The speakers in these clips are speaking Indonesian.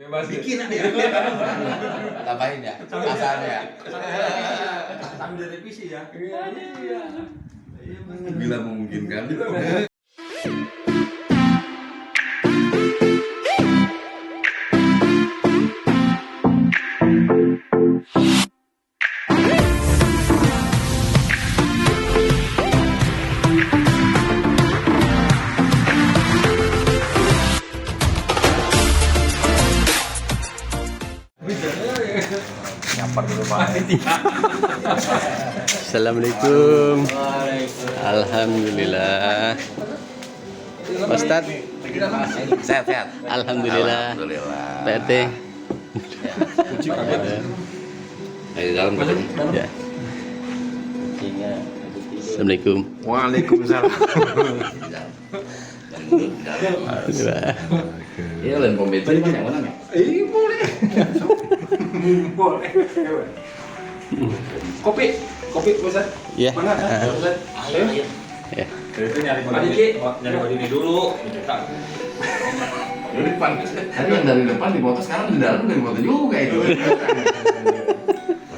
Bikin aja. Tambahin ya, asalnya ya. Sambil direvisi ya. Iya. Bila memungkinkan. Assalamualaikum. Alhamdulillah. Ustad. Sehat-sehat. Alhamdulillah. PRT. Di dalam katanya. Ya. Assalamualaikum. Waalaikumsalam. Alhamdulillah. Iya, lain pembentuk ini yang mana nih? Boleh. Boleh. Kopi Ustaz. Iya. Mana? Ustaz. Ayo. Ya. Itu nyari baju ini dulu. Di depan. Tadi yang dari depan di foto, sekarang di dalam dari foto juga itu.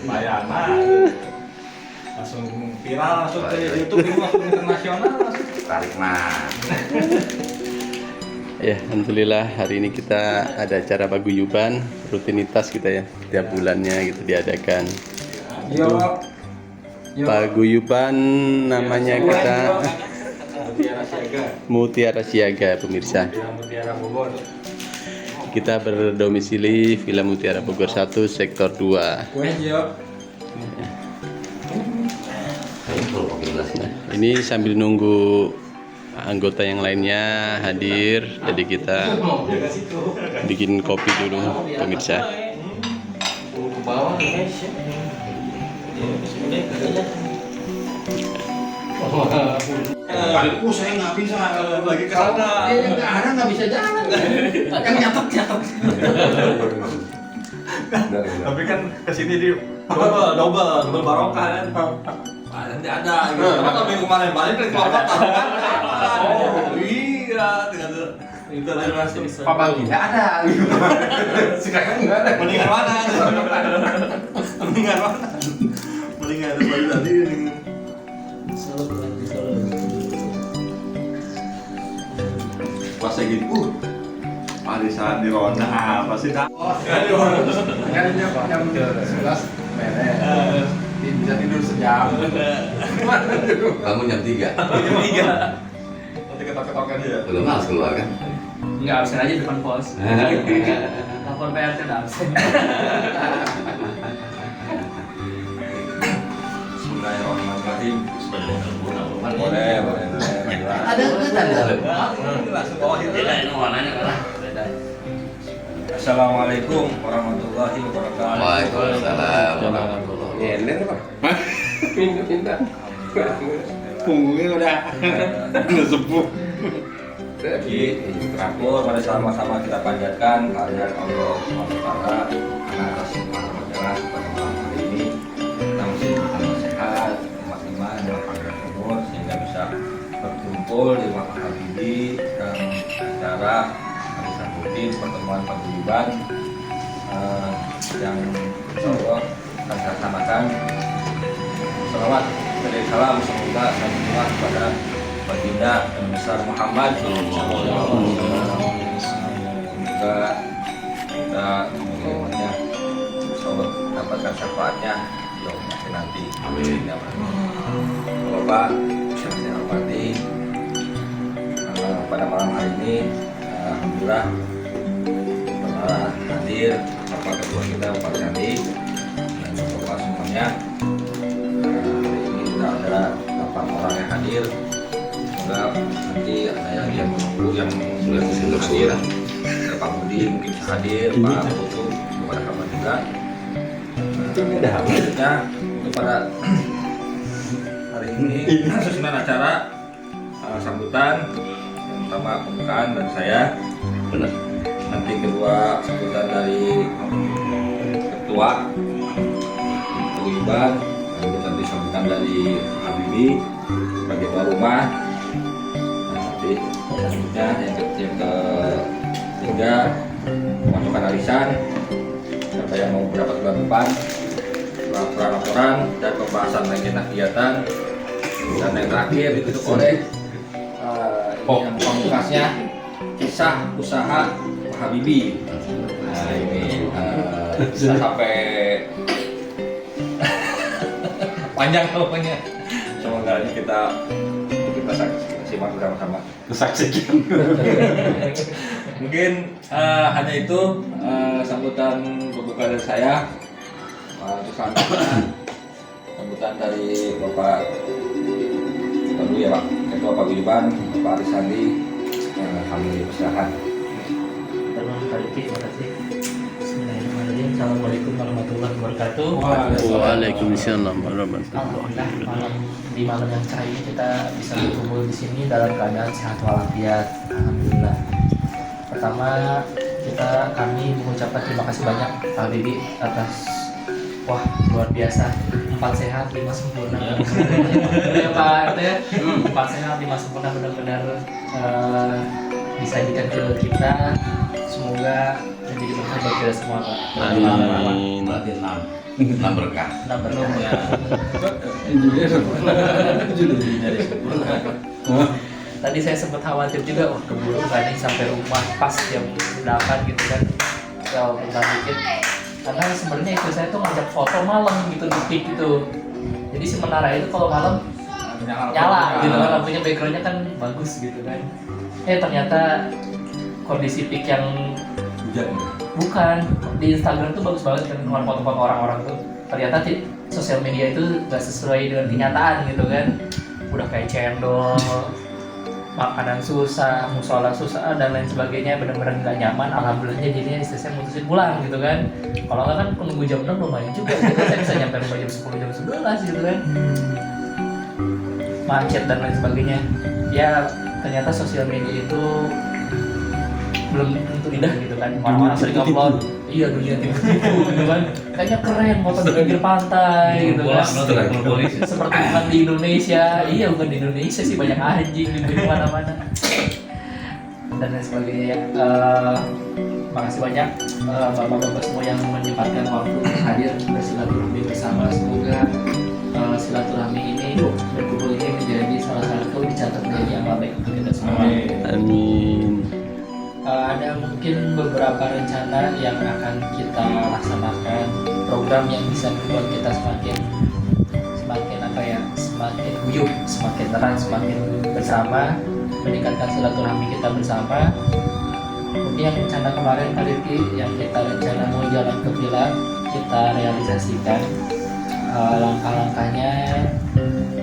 Lumayan langsung viral, langsung ke YouTube, ini langsung internasional, langsung Tarik mah. Ya, alhamdulillah hari ini kita ada acara paguyuban, rutinitas kita ya, tiap bulannya gitu diadakan. Paguyuban namanya kita Mutiara Siaga. Mutiara Siaga, pemirsa. Mutiara Bogor. Kita berdomisili Villa Mutiara Bogor 1 Sektor 2. Kue Jo. Nah, ini sambil nunggu anggota yang lainnya hadir, jadi kita bikin kopi dulu, pemirsa. Ke bawah. Saya nggak bisa lagi ke sana. Nggak ada, nggak bisa jalan. Yang nyatok. Tapi kan kesini di double barokah kan. Nanti ada gitu. Karena minggu kemarin balik ke Kelopak kan. Oh iya, itu relasi bisa. Papa tidak ada. Sekarang nggak ada. Mendingan mana? Mendingan ada baju tadi. Pas lagi Parisan di Ronda apa sih dah? Kan jam 11 beres. Bisa tidur sejam. Bangun jam 3. Nanti ketok-ketokan dia. Belum harus keluar kan? Nggak absen aja depan pos. Telepon PRT udah absen. Bismillahirrahmanirrahim. Boleh. Ada tadi. Langsung bawahin. Assalamualaikum warahmatullahi wabarakatuh. Waalaikumsalam warahmatullahi wabarakatuh. Minta. Punggungnya udah sepuh. Jadi terakhir pada sama-sama kita panjatkan kehadirat Allah SWT karena atas segala pada malam hari ini kita masih sehat, iman dalam panggilan umur sehingga bisa berkumpul di makam Habibie dan acara arisan rutin pertemuan paguyuban yang insya Allah akan kita laksanakan. Salawat dan salam semoga salamullah kepada baginda dan besar Muhammad. Semoga kita semuanya insya dapatkan syafaatnya di yaumul akhir nanti. Amin. Bapak yang saya hormati, pada malam hari ini alhamdulillah telah hadir Bapak Ketua kita Pak Candi dan Bapak semuanya. Hari ini sudah ada 8 orang yang hadir. Semoga nanti ada yang menunggu yang sudah hadir. Ada Pak Budi mungkin bisa hadir, Pak Putu kepada kabar juga. Selanjutnya kepada hari ini susunan acara sambutan yang pertama pembukaan dari saya. Benar. Nanti kedua sambutan dari ketua paguyuban, nanti sambutan dari Habibie sebagai tuan rumah. Nanti selanjutnya yang ketiga menentukan arisan. Siapa yang mau berdapat bulan depan, laporan-laporan dan pembahasan lanjutan kegiatan. Dan yang terakhir ditutup oleh ini yang pamungkasnya, kisah usaha Pak Habibie. Nah ini bisa sampai panjang pokoknya. Semoga ini kita simak bersama-sama. Saksikan. Mungkin hanya itu sambutan pembuka dari saya. Untuk selanjutnya sambutan dari Bapak dulu ya Pak, Ketua Paguyuban, Bapak Aris Sandi, kami persilakan. Terima kasih. Bismillahirrahmanirrahim. Assalamualaikum warahmatullahi wabarakatuh. Waalaikumsalam warahmatullahi Alhamdulillah wabarakatuh. di malam yang cerah ini kita bisa berkumpul di sini dalam keadaan sehat walafiat. Alhamdulillah. Pertama kami mengucapkan terima kasih banyak Pak Habibie atas luar biasa 4 sehat 5 sempurna. Ya Pak RT, 4 sehat 5 sempurna benar-benar disajikan ke kita. Semoga menjadi berkah bagi kita semua Pak. Amin. Berarti 6 berkah. Ya. Tadi saya sempat khawatir juga, keburu nggak nih sampai rumah pas jam 8 gitu kan. Ya bentar dikit. Karena sebenarnya itu saya tuh ngajak foto malam gitu di peak gitu. Jadi si menara itu kalau malam nyala gitu kan, lampunya backgroundnya kan bagus gitu kan. Ternyata kondisi peak yang bukan di Instagram tuh bagus banget kan, dengan foto-foto orang-orang tuh. Ternyata sosial media itu nggak sesuai dengan kenyataan gitu kan. Udah kayak cendol, makanan susah, musola susah dan lain sebagainya, benar-benar nggak nyaman. Alhamdulillahnya jadinya istri saya mutusin pulang gitu kan. Kalau nggak kan nunggu jam 6 lumayan juga gitu. Saya bisa nyampe rumah jam 10, jam 11 gitu kan. Macet dan lain sebagainya. Ya ternyata sosial media itu belum tentu indah gitu kan. Orang-orang sering upload, iya dunia tipu-tipu gitu kan. Kayaknya keren foto di pinggir pantai gitu kan. Seperti bukan di Indonesia. Iya bukan di Indonesia sih, banyak anjing di mana-mana dan lain sebagainya. Makasih banyak bapak-bapak semua yang menyempatkan waktu hadir bersilaturahmi bersama. Semoga silaturahmi ini berkumpul ini menjadi salah satu dicatat menjadi amal baik untuk kita semua. Amin. Ada mungkin beberapa rencana yang akan kita laksanakan, program yang bisa membuat kita semakin semakin guyup, semakin erat, semakin bersama, meningkatkan silaturahmi kita bersama. Mungkin yang rencana kemarin Pak Rifki yang kita rencana mau jalan ke villa, kita realisasikan. Langkah-langkahnya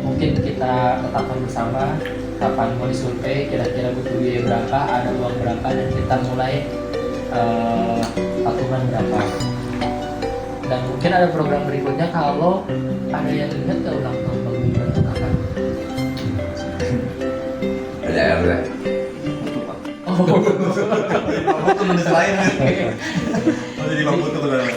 mungkin kita tetapkan bersama. Kapan mau disurvei, kira-kira butuh biaya berapa, ada uang berapa, dan kita mulai patungan berapa. Dan mungkin ada program berikutnya kalau ada yang ingat ke ulang tahun Paguyuban itu kapan? Ada RT.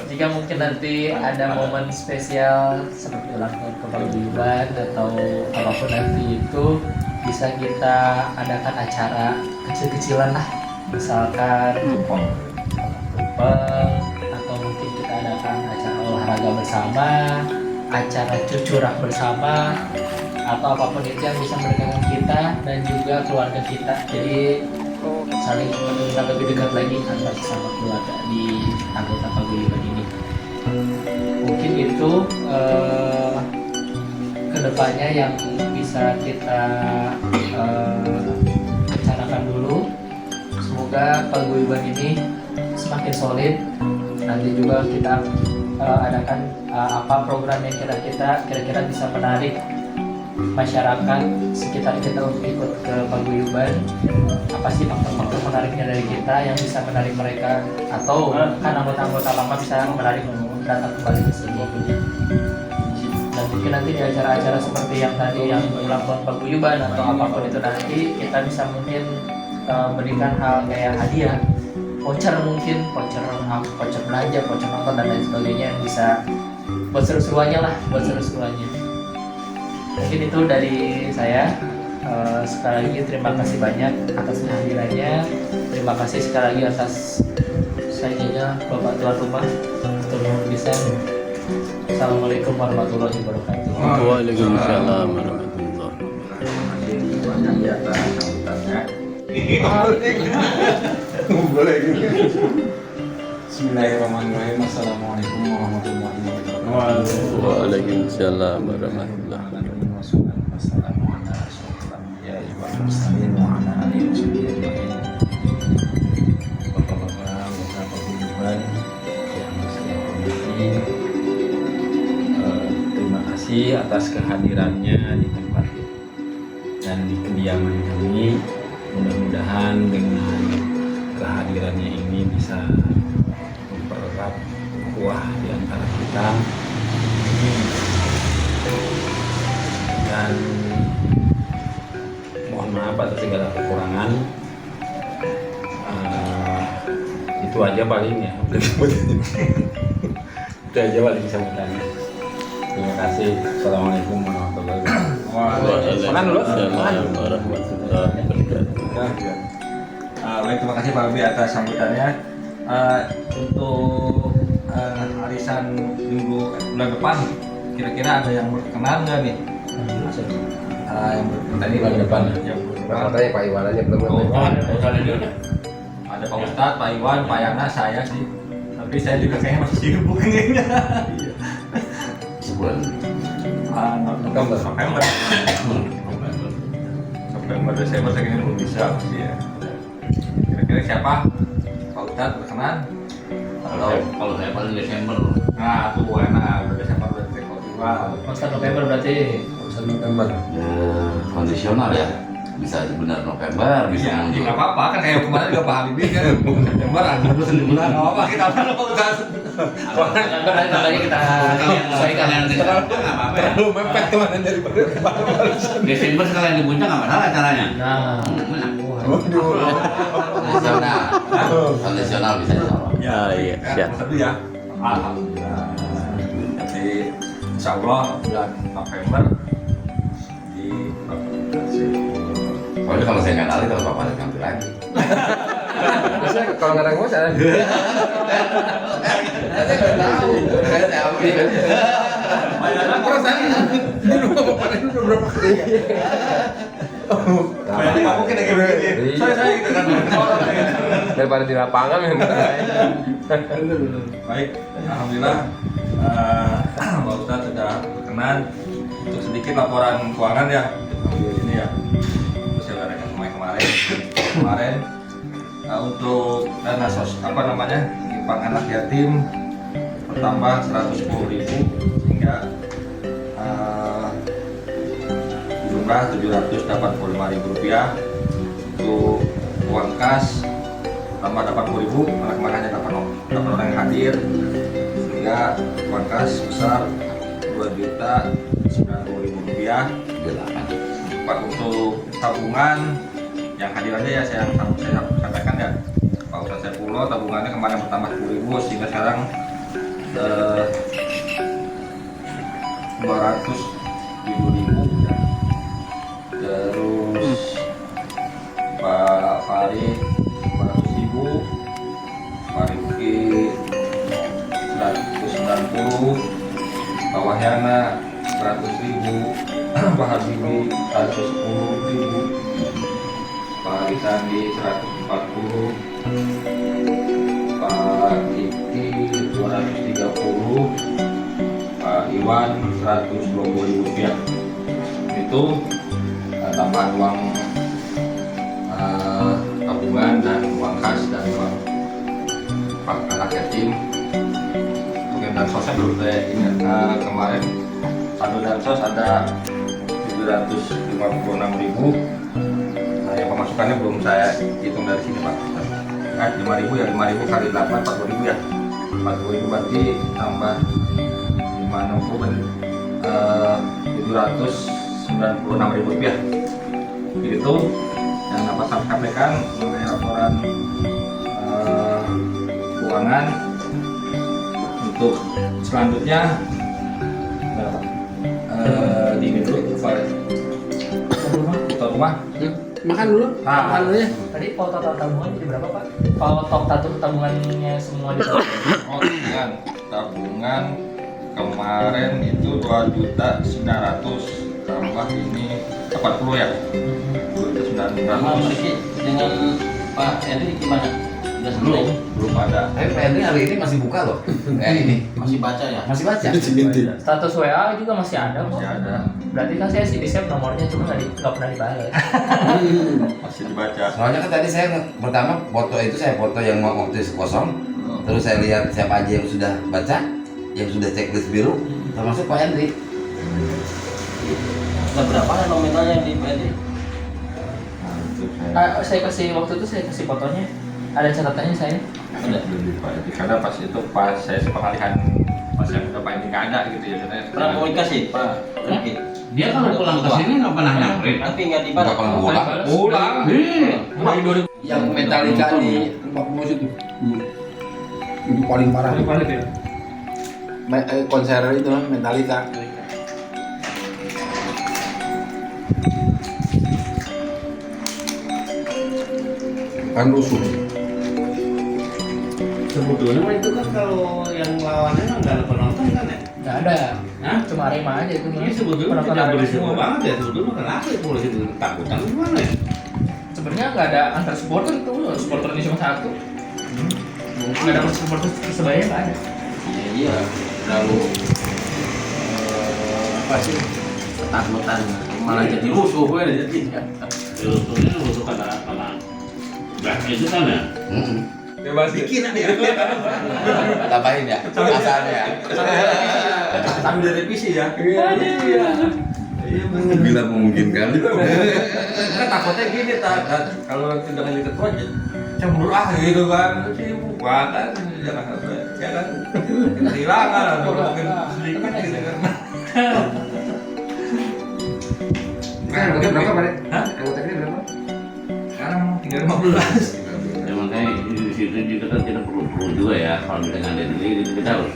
Jika mungkin nanti ada momen spesial seperti ulang tahun Paguyuban atau apapun nanti itu, bisa kita adakan acara kecil-kecilan lah, misalkan tumpeng atau mungkin kita adakan acara olahraga bersama, acara cucurak bersama, atau apapun itu yang bisa mendekatkan kita dan juga keluarga kita. Jadi saling mengenal lebih dekat lagi antar sesama keluarga di anggota Paguyuban ini. Mungkin itu kedepannya yang bisa kita rencanakan dulu. Semoga Paguyuban ini semakin solid. Nanti juga kita adakan apa program yang kira-kira bisa menarik masyarakat sekitar kita untuk ikut ke Paguyuban. Apa sih faktor-faktor menariknya dari kita yang bisa menarik mereka, atau kan anggota-anggota lama bisa menarik datang kembali ke sini. Dan mungkin nanti di acara-acara seperti yang tadi yang ulang tahun Paguyuban atau apapun itu, nanti kita bisa mungkin berikan hal kayak hadiah, voucher mungkin, voucher belanja, voucher nonton dan lain sebagainya yang bisa buat seru-seruannya lah, buat seru-seruannya. Mungkin itu dari saya. Sekali lagi terima kasih banyak atas kehadirannya. Terima kasih sekali lagi atas sajinya Bapak tuan rumah Turun Desain. Assalamualaikum warahmatullahi wabarakatuh. Waalaikumsalam warahmatullahi Terima kasih banyak ya atas sambutannya. Bismillahirrahmanirrahim. Assalamualaikum warahmatullahi wabarakatuh. Waalaikumsalam warahmatullahi Bapak-bapak, beberapa kunjungan yang saya hormati, terima kasih atas kehadirannya di tempat dan di kediaman kami. Mudah-mudahan dengan kehadirannya ini bisa mempererat ukhuwah di antara kita dan mohon maaf atas segala kekurangan. Itu aja paling ya. Itu aja paling sambutannya. Terima kasih. Assalamualaikum warahmatullahi wabarakatuh. Makan dulu. Waalaikumsalam warahmatullahi wabarakatuh. Baik, terima kasih Pak Abi atas sambutannya. Untuk arisan minggu bulan depan, kira-kira ada yang berkenan nggak nih? Yang berkenan tadi bulan depan. Yang berkenan. Makanya Pak Iwan aja belum Ada Pak Ustadz, Pak Iwan, Pak Yana, saya sih. Tapi saya juga kayaknya masih sibuk kayaknya. sebulan. November. November, Desember saya kayaknya belum bisa sih ya. Kira-kira siapa? Pak Ustadz berkenan? Atau Kalau saya paling Desember. nah tuh enak, Desember berarti kalau juga. Masa November berarti. Ya, kondisional ya. Bisa benar November, bisa Iya, mundur. nggak apa-apa kan kayak kemarin juga Pak Habibie kan September Agustus bulan nggak apa-apa kita apa Pak Ustadz. November nanti tandanya kita sesuaikan. Terlalu mepet kemana daripada Desember sekalian di puncak nggak masalah caranya. Nah, Kondisional, kondisional bisa insya Allah. Ya, iya, kan, siap. Mas Abdi ya. Alhamdulillah. Jadi Insya Allah bulan November di Soalnya kalau saya nggak nali, kalau bapak ada ngambil lagi. Biasanya kalau nggak ada ngomong saya nggak tahu. Saya ambil. perasaan di rumah bapak itu udah berapa kali? Banyak nggak mungkin kayak begini. Saya gitu kan. Daripada di lapangan kan. Baik, alhamdulillah Pak Ustadz sudah berkenan untuk sedikit laporan keuangan ya ambil ini ya. Terus saya udah kemarin untuk dana apa namanya infak anak yatim bertambah 110.000 sehingga jumlah Rp785.000 untuk uang kas tambah 80.000 anak-anaknya dapat orang yang hadir sehingga uang kas besar Rp2.090.000. Pak untuk tabungan yang hadirannya ya saya sampaikan ya Pak Ustadz Saifullah tabungannya kemarin bertambah 10.000 sehingga sekarang 207.000 ya. Terus Pak Farid 500.000, Pak Rifki 190, Pak Wahyana 100.000, Pak Habibie 110.000, Pak Isandi 140, Pak Kiki 230, Pak Iwan 120.000 rupiah. Itu tambahan uang tabungan dan uang kas dan uang pak anak yatim. Mungkin dan sosnya belum saya ingat kemarin saldo dan sos ada 756.000. Nah, yang pemasukannya belum saya hitung dari sini Pak. 5.000 ya 5.000 kali 8 40.000 ya 40.000 berarti tambah 560 berarti 796.000 rupiah. Itu yang dapat saya sampaikan mengenai laporan keuangan. Untuk selanjutnya di dulu Pak rumah Makan dulu. Makan dulu ya. Tadi kalau total tabungan jadi berapa Pak? Kalau total tabungannya semua di sana. Oh kan, tabungan kemarin itu 2.900.000 tambah ini 40 ya. 2.900.000 dengan Pak Eri gimana? Udah selesai? belum ada. Tapi Pak Eri hari ini masih buka loh. Ini masih baca ya? Masih baca. Status WA juga masih ada kok. Masih ada, Berarti kan saya sih di save nomornya cuma nggak pernah dibalas. masih dibaca. Soalnya kan tadi saya pertama foto itu saya foto yang waktu itu kosong. Terus saya lihat siapa aja yang sudah baca, yang sudah checklist biru, termasuk Pak Hendri. Ada berapa nominalnya di Hendri? Saya kasih waktu itu saya kasih fotonya. Ada catatannya saya. Ada. Karena pas itu pas saya sepengalihan pas yang udah paling nggak ada gitu ya. Pernah komunikasi Pak Hendri? Dia kalau pulang ke sini nggak pernah nyamperin. Tapi nggak dibalas. Nggak pernah pulang. Pulang. Dari 2000 yang Metallica di 40 itu. Itu paling parah. Konser itu Metallica. Kan rusuh. Sebetulnya mah itu kan kalau yang lawannya mah nggak ada penonton kan ya? Nggak ada. Hah? Cuma Arema aja itu. Ini sebetulnya Penonton tidak Arema berisiko semua. banget ya. Sebetulnya kenapa ya polisi itu ketakutan gimana ya? Sebenarnya nggak ada antar supporter itu, supporter ini cuma satu. Nggak ada supporter Persebaya nggak ada. Iya, terlalu apa sih? Ketakutan malah jadi rusuh gue jadi. Sebetulnya rusuh karena nggak itu kan ya? Bebas bikin ya. Tambahin ya, asalnya. Sambil direvisi ya. Iya Bila memungkinkan. Kan takutnya gini kalau tidak jadi ketua cemburu gitu kan. Sibuk banget jangan sampai ya kan. Kehilangan atau mungkin sedikit gitu kan. Anggotanya berapa, Pak? Hah? Anggotanya berapa? Sekarang tinggal 15. Ya makanya di situ juga kan kita perlu juga ya kalau kita ngadain ini kita harus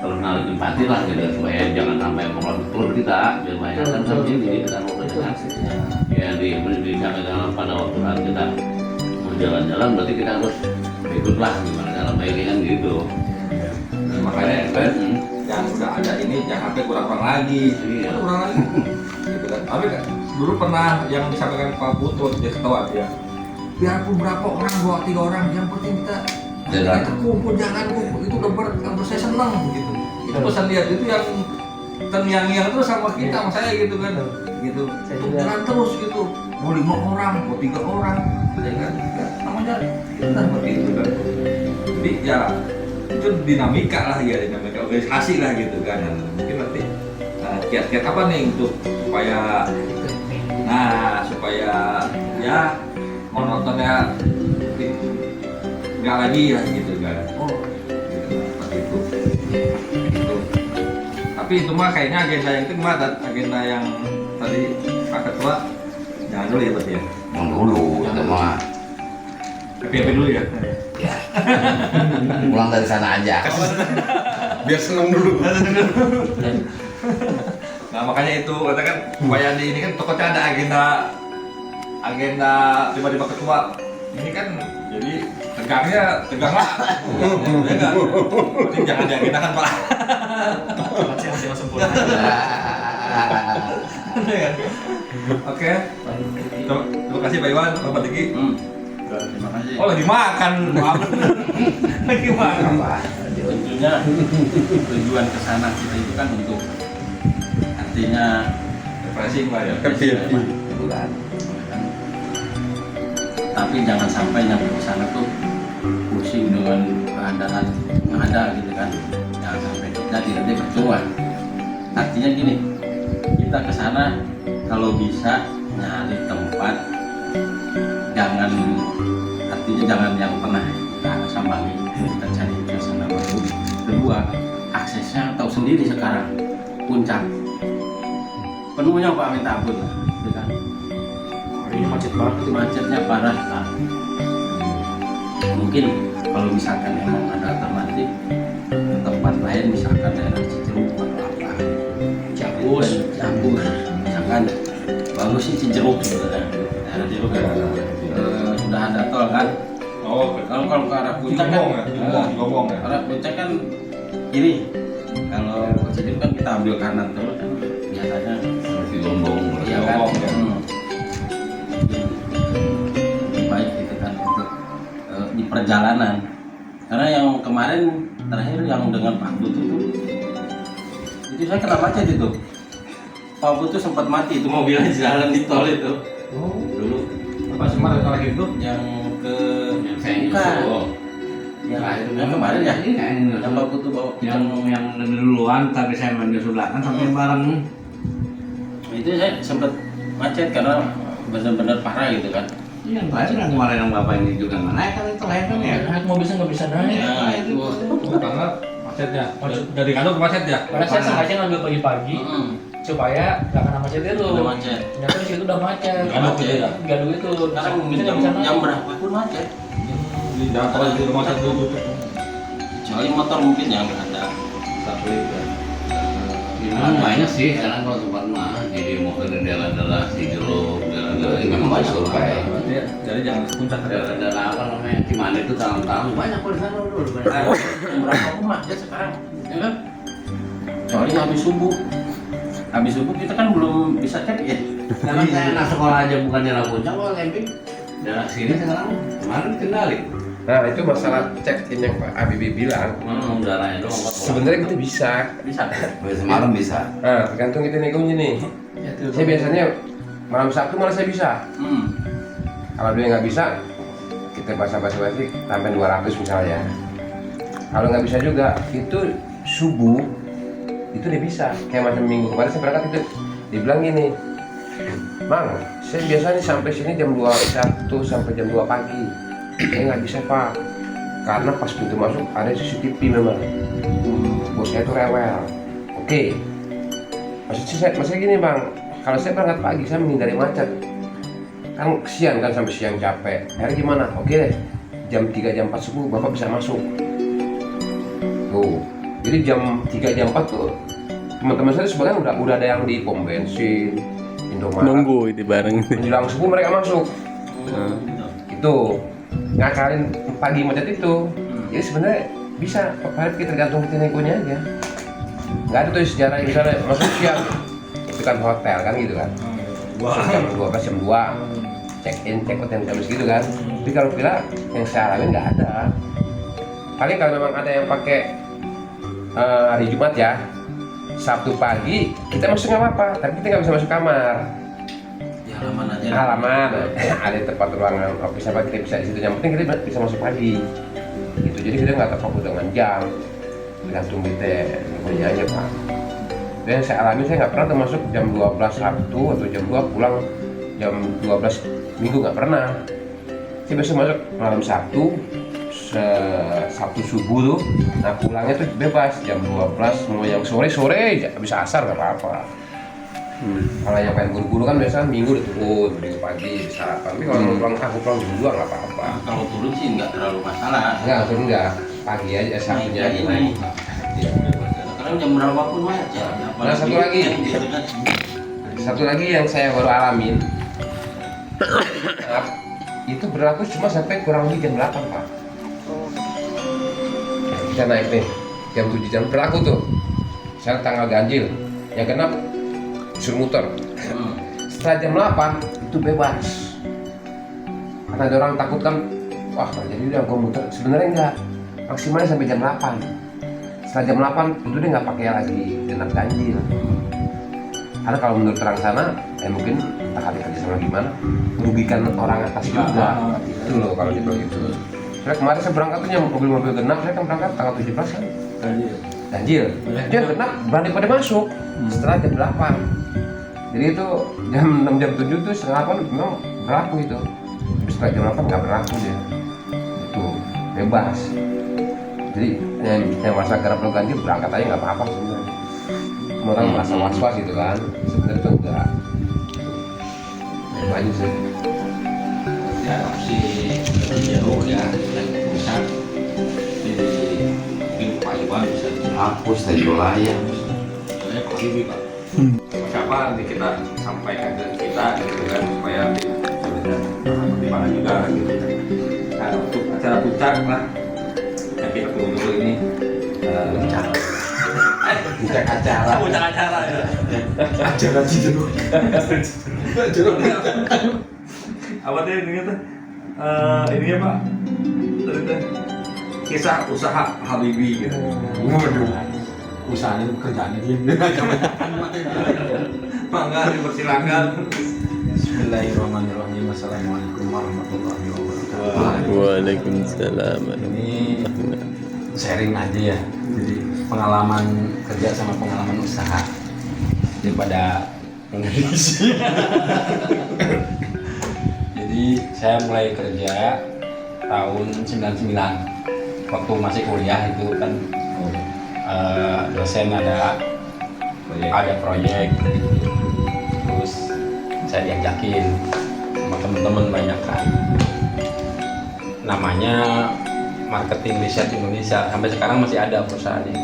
naruh empati lah gitu supaya jangan sampai mengontrol kita biar banyak kan sampai jadi kita mau berjalan ya di dalam pada waktu saat kita mau jalan-jalan berarti kita harus ikutlah gimana cara baiknya kan gitu. Makanya kan yang udah ada ini jangan sampai kurang lagi. Iya. Kurang lagi. Gitu kan. Tapi kan dulu pernah yang disampaikan Pak Putu dia ketua dia. Biarpun berapa orang, 2-3 orang, yang penting kita Jalan. kumpul, jangan kumpul, itu gambar saya senang gitu. Itu pesan dia itu yang terngiang-ngiang terus sama kita, sama saya gitu kan, gitu. Saya juga. Jalan terus gitu, mau 5 orang, mau 3 orang, ya kan, ya, namanya kita seperti itu kan. Jadi ya itu dinamika lah ya, dinamika organisasi lah gitu kan. Mungkin nanti kiat-kiat apa nih untuk supaya ya monotonnya nggak lagi lah gitu kan. Oh gitu, seperti itu. Gitu. Tapi itu mah kayaknya agenda yang itu mah agenda yang tadi Pak Ketua jangan dulu ya berarti ya. Yang dulu, itu mah Happy dulu ya. pulang dari sana aja. Biar seneng dulu. Nah makanya itu katakan supaya di ini kan tokonya ada agenda tiba-tiba ketua ini kan jadi teganglah ya kan jadi jangan diagendakan Pak. Masih sempurna. Oke terima kasih Pak Iwan Bapak Diki. Terima kasih. Oh lagi makan maaf. Lagi makan Pak. Tentunya tujuan kesana kita itu kan untuk artinya Refreshing Pak ya. bukan. Tapi jangan sampai nyampe ke sana tuh pusing dengan keadaan yang ada gitu kan. Jangan sampai kita tidak berjuang. Artinya gini, kita ke sana kalau bisa nyari tempat jangan yang pernah kita sambangi, kita cari ke sana baru. Kedua, aksesnya tahu sendiri sekarang puncak penuhnya Pak minta ampun lah, gitu kan. Ini macet banget. Macetnya parah lah. Mungkin kalau misalkan emang ada alternatif ke tempat lain, misalkan daerah Cijeruk atau apa, Ciampus, misalkan bagus sih Cijeruk gitu kan. Daerah Cijeruk sudah ada tol kan. Oh, Kalau ke arah puncak kan, Gobong ya. arah puncak kan kiri. Kalau Cilim kan kita ambil kanan terus kan biasanya. Di Lombong. Iya kan. Gobong, ya. Baik gitu kan untuk di perjalanan. Karena yang kemarin terakhir yang dengan Pak Butuh itu saya kena macet itu. Pak Butuh sempat mati itu mobilnya jalan di tol itu. Dulu Apa Semar terakhir itu? yang ke Yang saya bukan. nyusul. Yang kemarin ya. Yang Pak Butuh bawa yang duluan tapi saya menyusul belakang sampai bareng. itu saya sempat macet karena benar-benar parah gitu kan. Iya, yang terakhir yang kemarin yang bapak ini juga nggak naik kan itu terakhir kan ya. Naik mobilnya nggak bisa naik. Nah itu. Karena macetnya. Dari kantor ke macet ya? Karena saya sengaja ngambil pagi-pagi Mm-mm. supaya nggak kena macet itu. Udah macet. Ternyata di situ udah macet. Gaduh gitu ya? Gaduh itu. Sekarang Mobilnya nggak bisa naik. jam berapa pun macet. Di jalan tol itu macet dulu. Kecuali motor mungkin yang ada. Satu itu. Memang banyak sih sekarang kalau tempat mah jadi mau ke daerah-daerah di Jeruk, daerah-daerah ini memang banyak survei. Jadi jangan ke puncak ya. Daerah-daerah apa namanya Cimande itu tahun-tahun banyak kok di sana udah banyak. Jam berapa pun macet sekarang, ya kan? Soalnya habis subuh. Habis subuh kita kan belum bisa cek ya. Karena saya anak sekolah aja bukan daerah puncak kok camping. Daerah sini sekarang kemarin kendali. Nah itu masalah check-in yang Pak Habibie bilang. Udaranya doang. Sebenarnya kita bisa. Bisa. Semalam bisa. Nah tergantung kita negonya nih. Ya, tuh. Saya biasanya malam Sabtu malah saya bisa. Kalau dia nggak bisa, kita basa-basi sampai 200 misalnya. Kalau nggak bisa juga, itu subuh itu dia bisa. Kayak macam minggu kemarin saya berangkat itu, dibilang gini, Mang, saya biasanya sampai sini jam 1 sampai jam 2 pagi. Saya nggak bisa Pak, karena pas pintu masuk ada CCTV memang. Bos saya itu rewel. Oke, maksudnya gini Bang, kalau saya berangkat pagi saya menghindari macet. Kan kesian kan sampai siang capek. Akhirnya gimana? Oke deh, jam 3 jam 4 subuh Bapak bisa masuk. Tuh, jadi jam 3 jam 4 tuh teman-teman saya sebenarnya udah ada yang di pom bensin, Indomaret. Nunggu itu bareng. Menjelang subuh mereka masuk. Itu ngakalin pagi macet itu. Jadi sebenarnya bisa, Pak kita tergantung kita negonya aja. Nggak ada tuh sejarah yang misalnya masuk siang itu kan hotel kan gitu kan. Jam 12 jam 2 check in check out jam segitu kan. Tapi kalau villa yang saya alamin nggak ada. Paling kalau memang ada yang pakai hari Jumat ya, Sabtu pagi kita masuk nggak apa-apa, tapi kita nggak bisa masuk kamar. Di halaman aja. Halaman ada tempat ruangan office apa kita bisa di situ. Yang penting kita bisa masuk pagi. Gitu. Jadi kita nggak terfokus dengan jam. Tergantung kita negonya aja Pak. Dan saya alami saya nggak pernah termasuk jam 12 Sabtu atau jam 2 pulang jam 12 Minggu nggak pernah. Saya biasa masuk malam Sabtu, Sabtu subuh tuh. Nah pulangnya tuh bebas jam 12 mau yang sore bisa asar nggak apa-apa. Kalau yang pengen buru-buru kan biasanya Minggu udah turun, Minggu pagi sarapan. Tapi kalau aku pulang jam 2 nggak apa-apa. Kalau turun sih nggak terlalu masalah. Enggak, turun nggak pagi aja Sabtunya Naik aja naik. Sekarang jam berapa pun macet. Nah, satu lagi. Gitu kan. Satu lagi yang saya baru alamin, itu berlaku cuma sampai kurang lebih jam 8 Pak. Kita naik nih jam 7 jam berlaku tuh. Saya tanggal ganjil, yang genap suruh muter. Setelah jam 8 itu bebas. Karena ada orang takut kan, wah jadi udah gue muter. Sebenarnya enggak, maksimalnya sampai jam 8. Setelah jam 8 itu dia nggak pakai lagi genap ganjil. Karena kalau menurut orang sana, mungkin entah kali kerja sama gimana, merugikan orang atas juga. Itu loh kalau dibilang gitu. Saya kemarin saya berangkat tuh mobil-mobil genap, saya kan berangkat tanggal 17 kan. Ganjil. Dia genap berani pada masuk setelah jam 8. Jadi itu jam 6 jam 7 tuh setengah 8 memang berlaku itu. Tapi setelah jam 8 nggak berlaku dia. Itu bebas. Jadi yang masa garap lo ganjil berangkat aja nggak apa-apa sebenarnya. Orang merasa was-was gitu kan, sebenarnya itu enggak. Itu aja sih. Ya opsi jauh ya, bisa di mungkin Pak Iwan bisa Hapus tadi layar. saya Pak Habibie Pak. Siapa nanti kita sampaikan ke kita gitu kan supaya ada pertimbangan juga gitu. Nah, untuk acara puncak lah yang kita tunggu ini Puncak acara. puncak acara ya. Acara Cijeruk. Apa teh ini tuh? Ini ya Pak. Tadi teh kisah usaha Habibie gitu. Waduh. Usahanya pekerjaannya dia. Mangga dipersilakan. Bismillahirrahmanirrahim. Assalamualaikum warahmatullahi wabarakatuh. Waalaikumsalam. Ini sharing aja ya. Jadi pengalaman kerja sama pengalaman usaha daripada mengisi. Jadi saya mulai kerja tahun 99 waktu masih kuliah itu kan dosen ada proyek terus saya diajakin sama teman-teman banyak kan namanya Marketing Riset Indonesia, sampai sekarang masih ada perusahaan ini.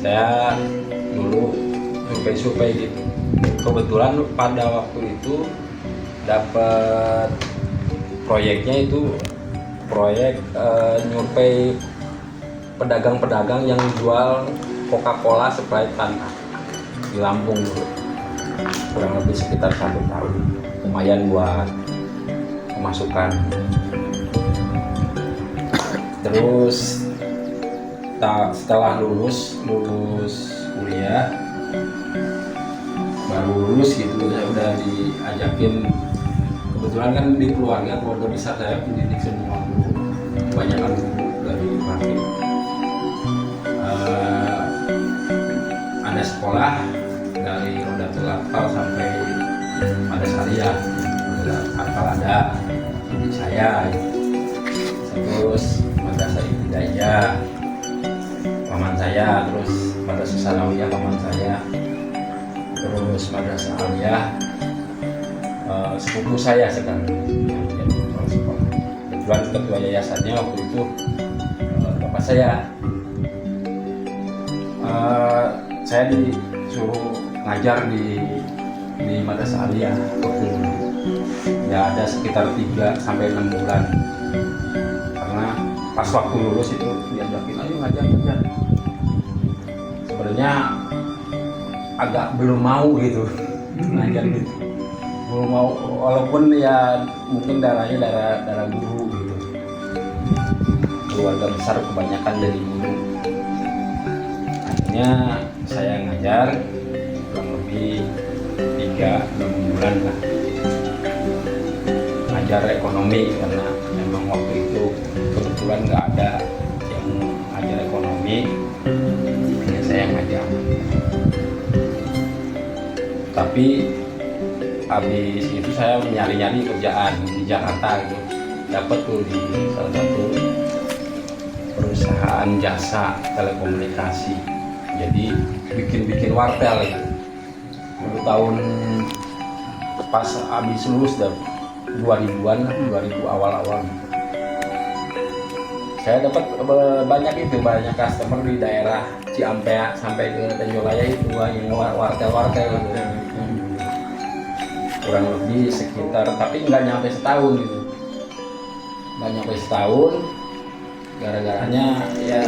Saya dulu survei gitu, kebetulan pada waktu itu dapat proyeknya itu proyek nyurvei pedagang-pedagang yang jual Coca-Cola Sprite Fanta di Lampung dulu, kurang lebih sekitar 1 tahun, lumayan buat pemasukan. Terus setelah lulus kuliah, baru lulus gitu saya udah diajakin, kebetulan kan di keluarga besar saya pendidik semua dulu, kebanyakan guru dari pabrik. Ada sekolah dari Rodatul Atfal sampai pada Syariah, Atfal ada di saya, terus Madrasah Ibtidaiyah paman saya, terus Madrasah Sanawiyah paman saya, terus Madrasah Aliyah sepupu saya sekarang yang jadi kepala sekolah. Kebetulan ketua yayasannya waktu itu bapak saya. Saya disuruh ngajar di Madrasah Aliyah waktu itu. Ya ada sekitar 3 sampai 6 bulan. Karena pas waktu lulus itu diajakin ayo ngajar. Sebenarnya agak belum mau gitu ngajar gitu. Belum mau, walaupun ya mungkin darahnya darah guru gitu. Keluarga besar kebanyakan dari guru. Akhirnya saya ngajar kurang lebih 3-6 bulan lah, ngajar ekonomi karena memang waktu itu kebetulan nggak ada yang ngajar ekonomi, hanya saya yang ngajar. Tapi habis itu saya nyari kerjaan di Jakarta gitu, dapat tuh di salah satu perusahaan jasa telekomunikasi, jadi bikin wartel gitu. Dulu tahun pas habis lulus dah 2000-an, 2000 awal-awal. Saya dapat banyak customer di daerah Ciampea sampai ke Tanjolaya itu yang wartel gitu. Kurang lebih sekitar, tapi nggak nyampe setahun gitu, gara-garanya ya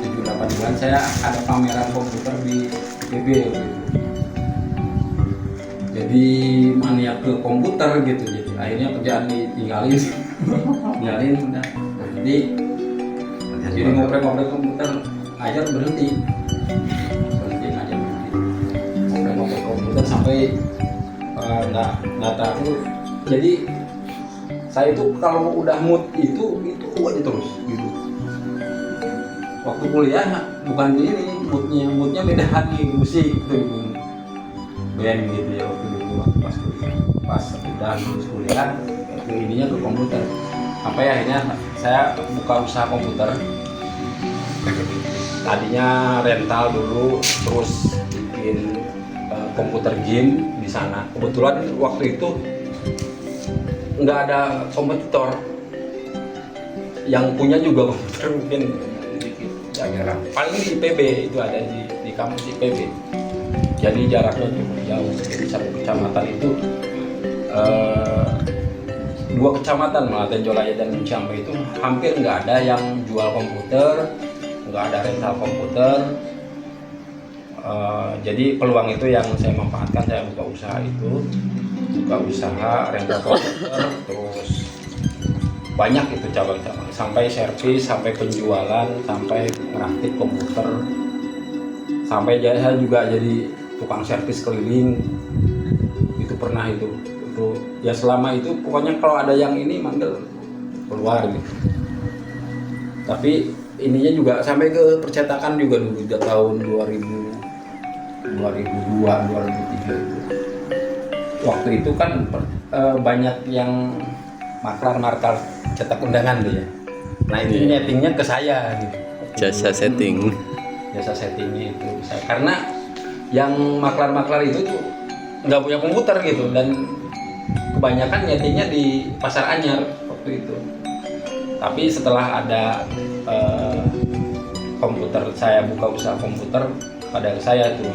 7-8 bulan saya ada pameran komputer di IPB gitu. Jadi mania ke komputer gitu, jadi akhirnya kerjaan ditinggalin udah. Jadi ngoprek komputer, ngajar berhenti ngoprek komputer sampai nggak tahu. Jadi saya itu kalau udah mood itu aja terus gitu. Waktu kuliah bukan ini moodnya beda lagi, musik gitu, band gitu ya waktu dulu pas kuliah. Pas udah lulus kuliah itu ininya ke komputer. Sampai akhirnya saya buka usaha komputer. Tadinya rental dulu, terus bikin komputer game di sana. Kebetulan waktu itu nggak ada kompetitor yang punya juga komputer, mungkin sedikit ya, paling di IPB itu ada di kampus IPB. Jadi jaraknya cukup jauh, jadi satu kecamatan itu 2 kecamatan malah Tenjolaya dan Ciampea itu hampir nggak ada yang jual komputer, nggak ada rental komputer. Jadi peluang itu yang saya manfaatkan, saya buka usaha itu, buka usaha rental komputer, terus banyak itu cabang-cabang, sampai servis, sampai penjualan, sampai ngerakit komputer, sampai saya juga jadi tukang servis keliling, itu pernah itu ya. Selama itu pokoknya kalau ada yang ini manggil keluar gitu. Tapi ininya juga sampai ke percetakan juga dulu tahun 2002 2003 itu. Waktu itu kan banyak yang maklar cetak undangan tuh ya. Nah itu nyetingnya ke saya gitu. Jasa setting. Jasa settingnya itu saya, karena yang maklar itu tuh nggak punya komputer gitu, dan kebanyakan nyetingnya di Pasar Anyar waktu itu. Tapi setelah ada komputer, saya buka usaha komputer, pada saya tuh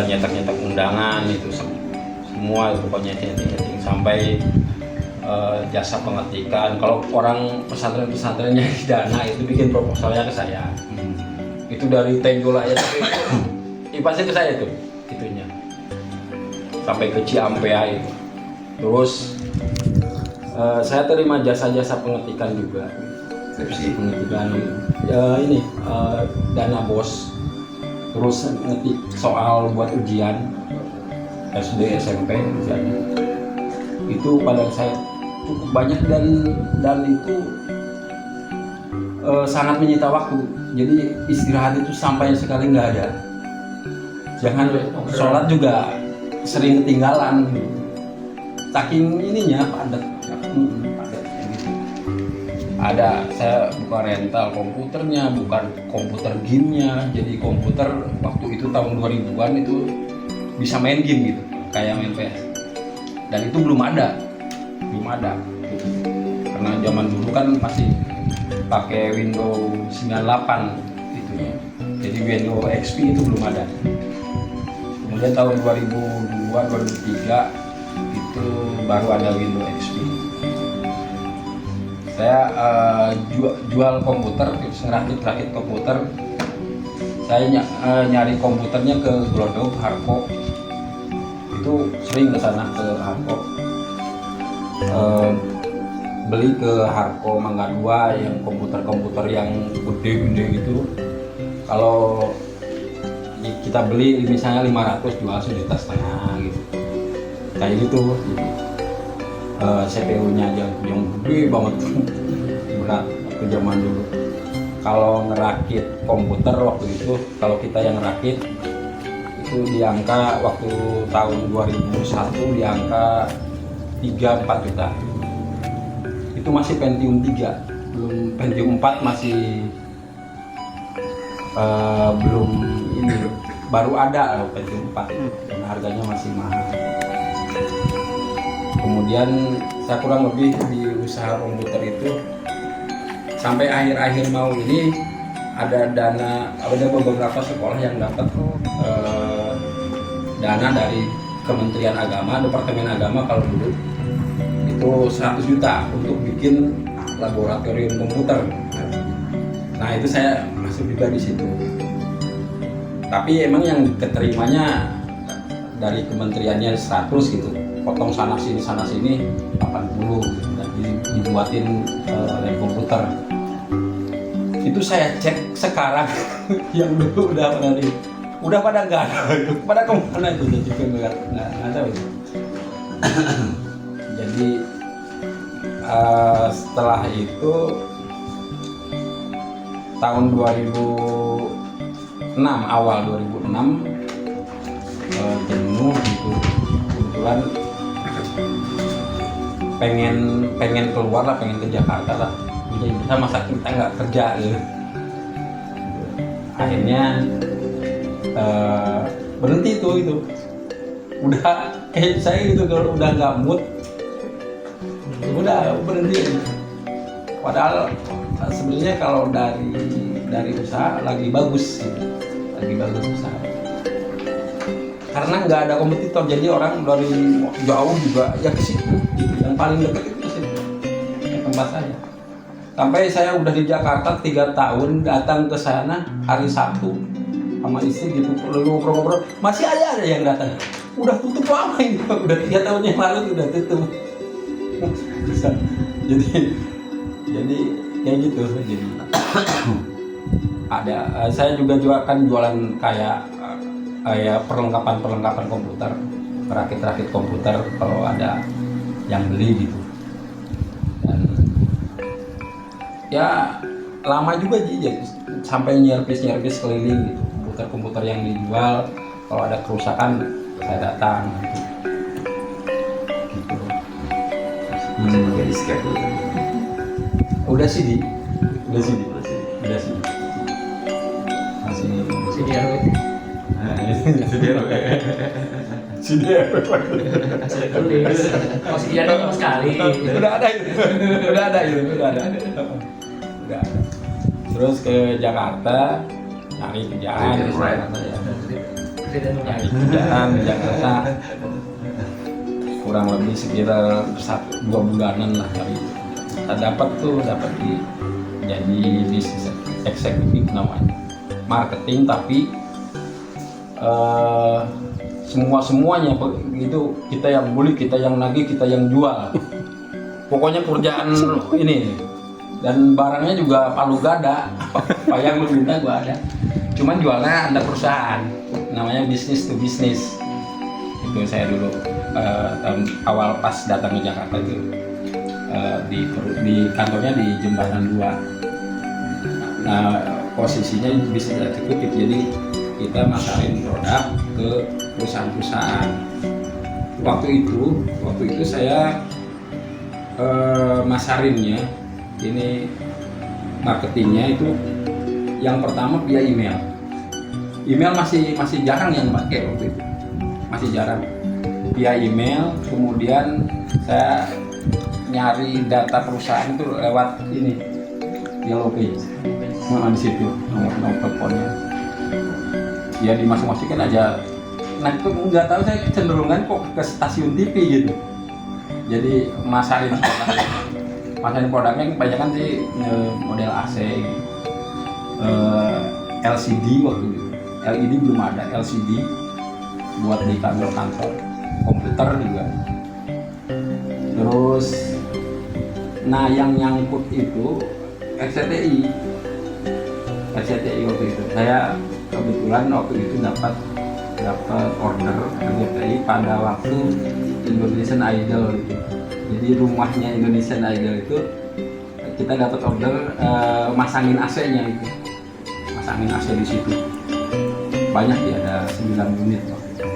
nyetak undangan itu semua pokoknya nyeting sampai jasa pengetikan. Kalau orang pesantren-pesantrennya di dana itu bikin proposalnya ke saya. Itu dari Tenjolaya pasti ke saya tuh itunya. Sampai ke Ciampea itu. Terus saya terima jasa-jasa pengetikan juga. Pengetikan ini dana BOS. Terus ngetik soal buat ujian SD SMP misalnya. Itu pada saya cukup banyak dan itu sangat menyita waktu. Jadi istirahat itu sampai sekali nggak ada. Jangan sholat juga sering ketinggalan. Saking ininya padat gitu. Ada saya bukan rental komputernya, bukan komputer gamenya. Jadi komputer waktu itu tahun 2000-an itu bisa main game gitu, kayak main PS. Dan itu belum ada gitu. Karena zaman dulu kan masih pakai Windows 98 itu ya. Jadi Windows XP itu belum ada. Kemudian tahun 2002 2003 itu baru ada Windows XP. Saya jual komputer, ngerakit komputer. Saya nyari komputernya ke Glodok, Harko. Itu sering ke sana ke Harko. Beli ke Harko Mangga 2 yang komputer yang gede-gede gitu. Kalau kita beli misalnya 500 jual 1,5 gitu. Kayak gitu. CPU-nya aja yang gede banget, berat ke zaman dulu. Kalau ngerakit komputer waktu itu, kalau kita yang ngerakit itu di angka waktu tahun 2001 di angka 3-4 juta. Itu masih Pentium 3, belum Pentium 4 masih belum ini, baru ada Pentium 4 dan harganya masih mahal. Kemudian saya kurang lebih di usaha komputer itu sampai akhir-akhir mau ini ada beberapa sekolah yang dapat dana dari Kementerian Agama, Departemen Agama kalau dulu itu 100 juta untuk bikin laboratorium komputer. Nah itu saya masuk juga di situ. Tapi emang yang keterimanya dari kementeriannya 100 gitu. Potong sana sini 80 dan dibuatin lab komputer. Itu saya cek sekarang yang dulu udah pada nggak ada, pada kemana itu juga nggak tahu itu. Jadi setelah itu tahun 2006 awal 2006 jenuh gitu, kebetulan pengen keluar lah, pengen ke Jakarta lah. Jadi kita masa kita nggak kerja gitu. Akhirnya berhenti itu. Udah kayak saya gitu, kalau udah nggak mood, udah berhenti. Padahal sebenarnya kalau dari usaha lagi bagus usaha. Karena nggak ada kompetitor, jadi orang dari jauh juga ya ke situ gitu. paling dekat itu sih tempat saya. Sampai saya udah di Jakarta 3 tahun, datang ke sana hari Sabtu sama istri gitu, ngobrol-ngobrol, masih ada yang datang. Udah tutup lama ini, udah 3 tahun yang lalu udah tutup. jadi kayak gitu. Jadi ada, saya juga kan jualan kayak perlengkapan komputer, rakit komputer kalau ada yang beli gitu. Dan ya lama juga jadi sampai nyervis keliling gitu, komputer yang dijual, kalau ada kerusakan saya datang gitu. Masih pakai disket dulu. Udah CD. Masih Masih dia sama sekali. Udah ada. Terus ke Jakarta nyari kerjaan di Jakarta kurang lebih sekitar 1-2 bulanan lah kali. Dapat jadi bisnis eksekutif namanya, marketing, tapi semuanya itu kita yang beli, kita yang nagih, kita yang jual. Pokoknya kerjaan ini, dan barangnya juga palu gada. Apa yang lu minta gua ada. Cuman jualnya ada perusahaan, namanya bisnis to bisnis. Itu saya dulu tahun awal pas datang ke Jakarta itu di kantornya di Jembatan 2. Nah, posisinya bisnis eksekutif, jadi kita masarin produk ke perusahaan-perusahaan. Waktu itu saya masarinnya, ini marketingnya itu yang pertama via email. Email masih jarang yang pakai waktu itu, masih jarang. Via email, kemudian saya nyari data perusahaan itu lewat ini Yellow Page. Di situ nomor teleponnya. Ya dimasuk-masukin aja. Nah itu nggak tahu, saya kecenderungan kok ke stasiun TV gitu. Jadi masarin produknya kebanyakan sih model AC, LCD waktu itu. LED belum ada, LCD buat di kantor-kantor, komputer juga. Terus, nah yang nyangkut itu RCTI waktu itu. Saya kebetulan waktu itu dapat order RCTI pada waktu Indonesian Idol gitu. Jadi rumahnya Indonesian Idol itu kita dapat order masangin AC-nya itu, masangin AC di situ. Banyak ya, ada 9 unit waktu itu.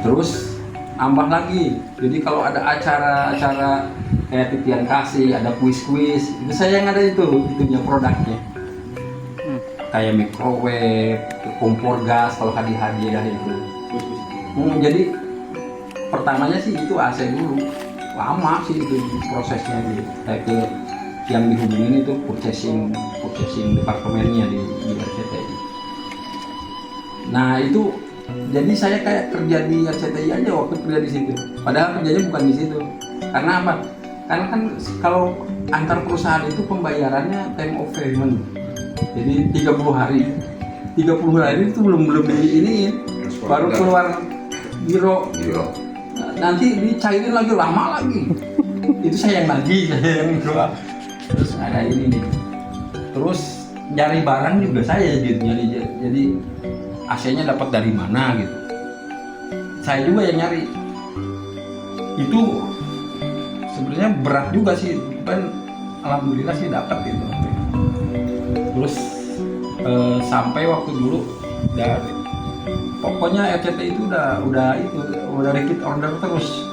Terus tambah lagi, jadi kalau ada acara-acara kayak titian kasih, ada kuis-kuis, itu saya yang ada itunya produknya. Kayak microwave, kompor gas kalau hadiah itu. Jadi pertamanya sih itu AC dulu, lama sih itu prosesnya gitu. Kayak ke yang dihubungin itu purchasing departemennya di RCTI. Nah itu jadi saya kayak kerja di RCTI aja waktu kerja di situ. Padahal kerjanya bukan di situ. Karena apa? Karena kan kalau antar perusahaan itu pembayarannya time of payment. Jadi 30 hari. 30 hari itu belum di ini, baru keluar giro. Nanti dicairin lagi, lama lagi. Itu saya yang nagih, saya yang jual. Terus ada ini nih. Terus nyari barang juga saya gitu. Jadi AC-nya dapat dari mana gitu. Saya juga yang nyari. Itu sebenarnya berat juga sih, kan alhamdulillah sih dapat gitu. Terus sampai waktu dulu dari pokoknya RCTI itu udah repeat order terus.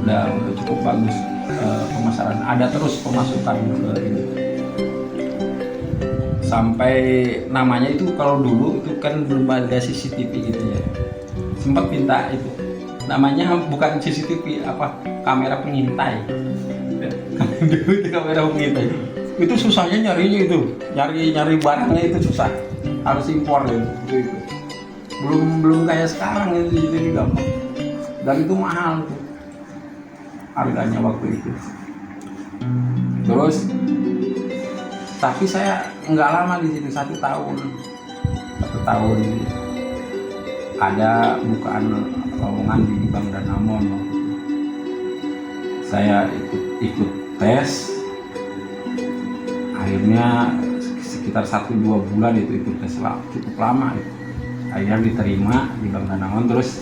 Udah cukup bagus pemasaran, ada terus pemasukan ke ini. Sampai namanya itu kalau dulu itu kan belum ada CCTV gitu ya. Sempat minta itu. Namanya bukan CCTV, kamera pengintai. Dulu itu kamera pengintai. Itu susahnya nyarinya itu. Nyari barangnya itu susah. Harus impor gitu. Belum kayak sekarang itu gampang. Dan itu mahal tuh. harganya waktu itu. Terus tapi saya nggak lama di situ, 1 tahun ada bukaan lowongan di Bank Danamon. Saya ikut tes, akhirnya sekitar 1-2 bulan itu ikut tes cukup lama itu. Akhirnya diterima di Bank Danamon, terus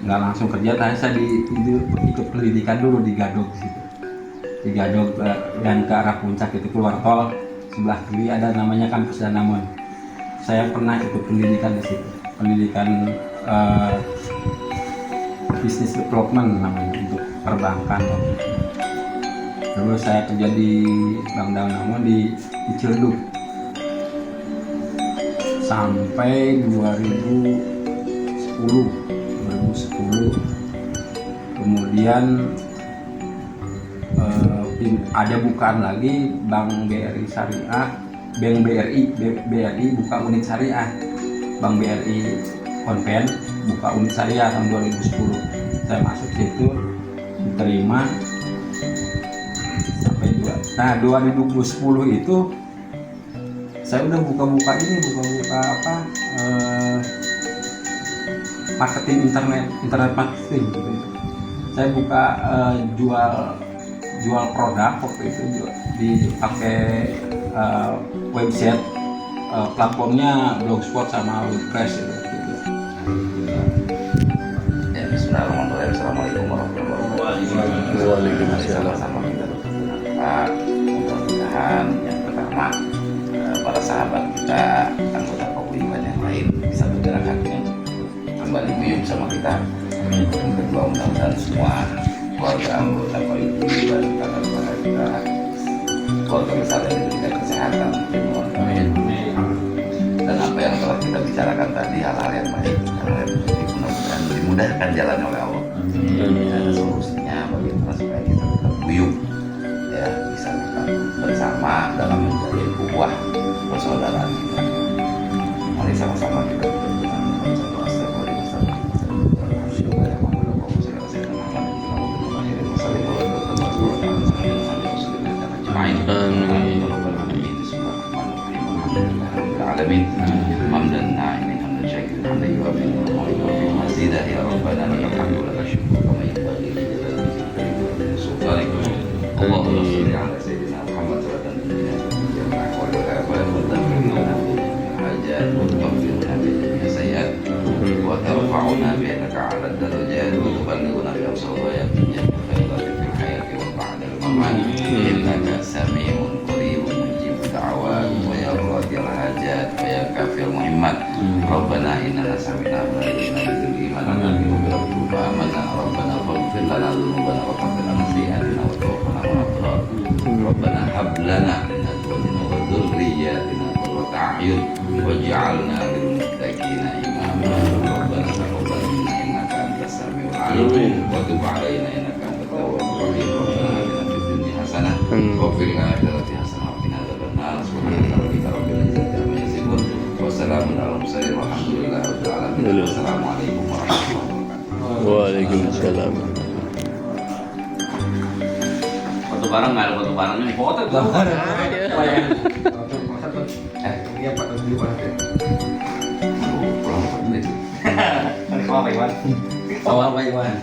nggak langsung kerja, saya ikut pendidikan dulu di Gadog situ. Di Gadog dan ke arah puncak itu keluar tol sebelah kiri ada namanya kampus Danamon. Saya pernah ikut pendidikan di situ, pendidikan business development namanya, untuk perbankan. Terus saya kerja di Bank Danamon di Ciledug sampai 2010. Kemudian ada bukaan lagi Bank BRI Syariah, Bank BRI buka unit syariah, Bank BRI Konven buka unit syariah tahun 2010. Saya masuk situ, diterima sampai 2010 itu saya udah buka marketing internet marketing gitu. Saya buka jual produk waktu itu dipakai website, platformnya Blogspot sama WordPress gitu. Ya, bismillahirrahmanirrahim. Assalamualaikum warahmatullahi wabarakatuh. Waalaikumsalam. Sama kita berdoa mudah-mudahan yang pertama para sahabat kita, anggota paguyuban yang lain bisa bergerak hatinya kembali guyup sama kita. Yang kedua, mudah-mudahan semua keluarga anggota paguyuban kita, keluarga besar yang diberikan kesehatan. Amin. Dan apa yang telah kita bicarakan tadi, hal-hal yang baik, hal-hal yang positif, mudah-mudahan dimudahkan jalannya oleh Allah. Dan solusinya bagaimana supaya kita tetap guyup, ya, bisa tetap bersama dalam menjalin ukhuwah persaudaraan kita. Mari sama-sama kita alamin hamdan na'imin hamdan syakirin hamdan yuwafi ni'amahu mazidah ya rabbana lakal hamdu wa lakal syukru kama yanbaghi li jalali wajhika sultanika Allahumma shalli ala sayyidina Muhammad wa ala alihi wa sahbihi wa tarfa'una bi annaka 'ala ad-darajat wa tuballighuna bi aqsal ghayatin min khairat fil hayati wa ba'da al-mamat innaka sami'un qaribun mujibud da'awat wa ya qadil hajat wa ya kafil muhimmat rabbana innana sami'na munadiyan bil iman na'budu bi rabbika amanna rabbana faghfir lana dhunubana wa kaffir 'anna sayyi'atina wa tawaffana ma'al abrar rabbana hab lana min azwajina wa dhurriyyatina qurrata a'yun waj'alna lil muttaqina imama rabbana taqabbal minna innaka antas samiul 'alim wa tub 'alaina innaka antat tawwabur rahim rabbana atina fid dunya hasanah wa fil akhirati hasanah wa qina adzabannar subhana rabbika rabbil izzati amma yasifun wa salamun alal mursalin walhamdulillahi rabbil alamin assalamualaikum warahmatullahi wabarakatuh. Waalaikumsalam. Foto bareng nggak ada foto barengnya nih, foto tuh. Iya Pak, dulu Pak. Pulang Pak duit. Awal Pak Iwan.